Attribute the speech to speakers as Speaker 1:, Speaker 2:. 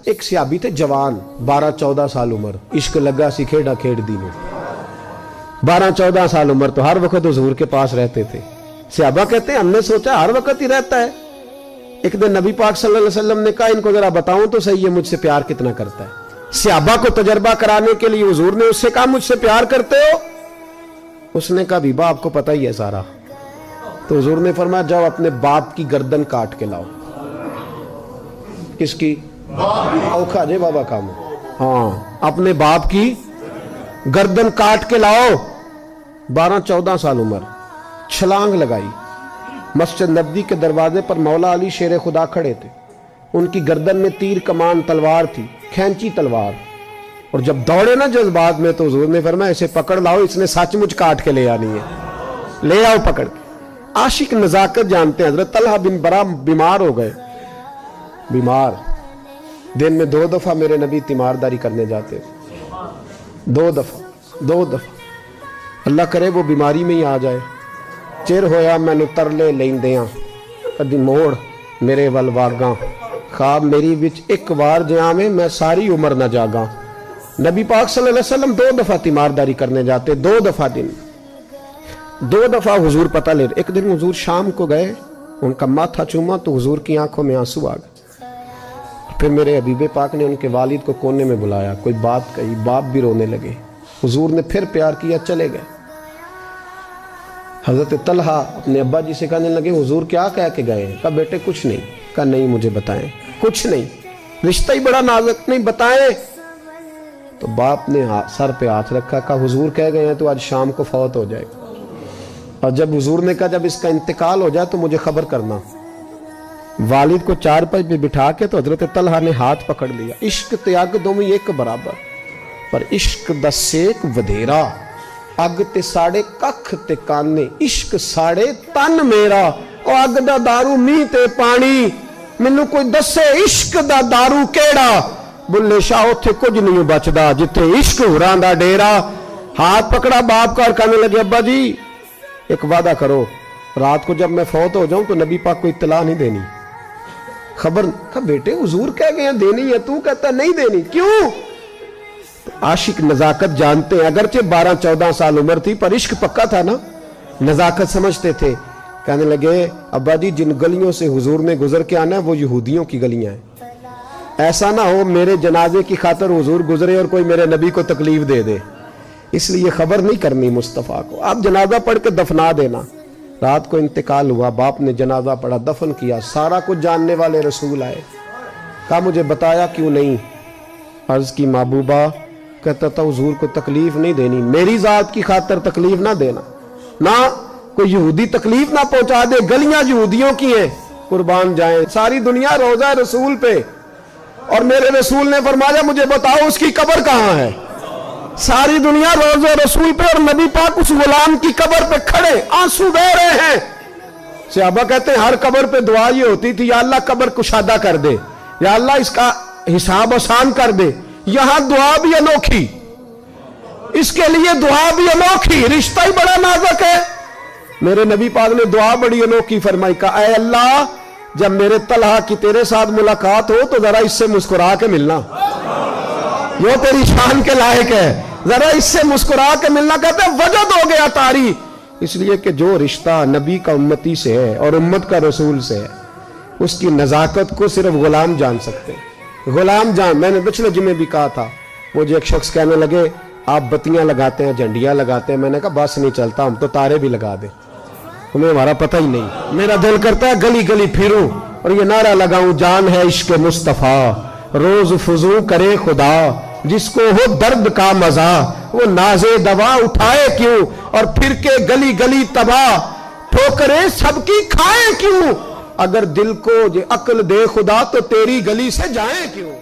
Speaker 1: ایک صحابی تھے جوان 12-14 سال عمر, عشق لگا سی کھیڑا کھیڑ دی میں. 12-14 سال عمر تو ہر وقت حضور کے پاس رہتے تھے. صحابہ کہتے ہیں ہم نے سوچا ہر وقت ہی رہتا ہے. ایک دن نبی پاک صلی اللہ علیہ وسلم نے کہا ان کو ذرا بتاؤں تو صحیح ہے مجھ سے پیار کتنا کرتا ہے. صحابہ کو تجربہ کرانے کے لیے حضور نے اس سے کہا مجھ سے پیار کرتے ہو؟ اس نے کہا بیبا آپ کو پتہ ہی ہے سارا. تو حضور نے فرمایا جاؤ اپنے باپ کی گردن کاٹ کے لاؤ. کس کی؟ اوکھا جے بابا کام. ہاں اپنے باپ کی گردن کاٹ کے لاؤ. 12-14 سال عمر, چھلانگ لگائی. مسجد نبوی کے دروازے پر مولا علی شیر خدا کھڑے تھے. ان کی گردن میں تیر کمان تلوار تھی, کھینچی تلوار. اور جب دوڑے نا جذبات میں تو حضور نے فرمایا اسے پکڑ لاؤ, اس نے سچ مچ کاٹ کے لے آنی ہے. لے آؤ پکڑ کے. عاشق نزاکت جانتے ہیں. حضرت طلحہ بن برا بیمار ہو گئے. بیمار, دن میں 2 دفعہ میرے نبی تیمارداری کرنے جاتے. 2 دفعہ. اللہ کرے وہ بیماری میں ہی آ جائے. چر ہویا مینو ترلے لیندیاں کدی موڑ میرے ول واگاں, خواب میری وچ ایک وار جہاں میں ساری عمر نہ جاگاں. نبی پاک صلی اللہ علیہ وسلم 2 دفعہ تیمارداری کرنے جاتے. 2 دفعہ دن, 2 دفعہ حضور پتہ لے. ایک دن حضور شام کو گئے, ان کا ماتھا چوما تو حضور کی آنکھوں میں آنسو آ گئے. پھر میرے حبیب پاک نے ان کے والد کو کونے میں بلایا, کوئی بات کہی, باپ بھی رونے لگے. حضور نے پھر پیار کیا, چلے گئے. حضرت طلحہ اپنے ابا جی سے کہنے لگے حضور کیا کہہ کے گئے؟ کہا بیٹے کچھ نہیں. کہا نہیں مجھے بتائیں. کچھ نہیں, رشتہ ہی بڑا نازک, نہیں بتائیں. تو باپ نے سر پہ ہاتھ رکھا, کہا حضور کہہ گئے ہیں تو آج شام کو فوت ہو جائے گا. اور جب حضور نے کہا جب اس کا انتقال ہو جائے تو مجھے خبر کرنا. والد کو چارپائی پہ بٹھا کے تو حضرت طلحہ نے ہاتھ پکڑ لیا. عشق تے اگ دوویں ایک برابر, پر عشق دا سیک ودھیرا. اگ تے ساڑے ککھ تے کانے, عشق ساڑے تن میرا. او اگ دا دارو می تے پانی, مینوں کوئی دسے عشق دا دارو کیڑا. بلے شاہ اتھے کچھ نہیں بچدا جتھے عشق ہوراں دا ڈیرا. ہاتھ پکڑا باپ کا اور کہنے لگے ابا جی ایک وعدہ کرو, رات کو جب میں فوت ہو جاؤں تو نبی پاک کو اطلاع نہیں دینی. خبر. کہا بیٹے حضور کہہ گئے ہیں دینی ہے, تو کہتا نہیں دینی, کیوں؟ عاشق نزاکت جانتے ہیں. اگرچہ 12-14 سال عمر تھی پر عشق پکا تھا نا, نزاکت سمجھتے تھے. کہنے لگے ابا جی جن گلیوں سے حضور نے گزر کے آنا ہے وہ یہودیوں کی گلیاں ہیں. ایسا نہ ہو میرے جنازے کی خاطر حضور گزرے اور کوئی میرے نبی کو تکلیف دے دے, اس لیے خبر نہیں کرنی مصطفیٰ کو. آپ جنازہ پڑھ کے دفنا دینا. رات کو انتقال ہوا, باپ نے جنازہ پڑھا, دفن کیا. سارا کچھ جاننے والے رسول آئے. کہا مجھے بتایا کیوں نہیں؟ عرض کی محبوبہ. کہتا تھا حضور کو تکلیف نہیں دینی, میری ذات کی خاطر تکلیف نہ دینا, نہ کوئی یہودی تکلیف نہ پہنچا دے. گلیاں یہودیوں کی ہیں, قربان جائیں. ساری دنیا روزہ رسول پہ, اور میرے رسول نے فرمایا مجھے بتاؤ اس کی قبر کہاں ہے. ساری دنیا روزہ رسول پہ, اور نبی پاک اس غلام کی قبر پہ کھڑے آنسو بہہ رہے ہیں. صحابہ کہتے ہیں ہر قبر پہ دعا یہ ہوتی تھی یا اللہ قبر کشادہ کر دے, یا اللہ اس کا حساب آسان کر دے. یہاں دعا بھی انوکھی, اس کے لیے دعا بھی انوکھی, رشتہ ہی بڑا نازک ہے. میرے نبی پاک نے دعا بڑی انوکھی فرمائی. کہا اے اللہ جب میرے طلحہ کی تیرے ساتھ ملاقات ہو تو ذرا اس سے مسکرا کے ملنا, وہ تیری شان کے لائق ہے, ذرا اس سے مسکرا کے ملنا. کہتے ہیں وجد ہو گیا طاری, اس لیے کہ جو رشتہ نبی کا امتی سے ہے اور امت کا رسول سے ہے اس کی نزاکت کو صرف غلام جان سکتے ہیں. غلام جان. میں نے پچھلے جمعے بھی کہا تھا, مجھے ایک شخص کہنے لگے آپ بتیاں لگاتے ہیں, جھنڈیاں لگاتے ہیں. میں نے کہا بس نہیں چلتا, ہم تو تارے بھی لگا دیں, ہمیں ہمارا پتہ ہی نہیں. میرا دل کرتا ہے گلی گلی پھروں اور یہ نعرہ لگاؤں جان ہے عشق مصطفیٰ, روز فضو کرے خدا, جس کو ہو درد کا مزہ وہ نازے دوا اٹھائے کیوں, اور پھر کے گلی گلی تباہ ٹھوکریں سب کی کھائیں کیوں. اگر دل کو یہ عقل دے خدا تو تیری گلی سے جائیں کیوں.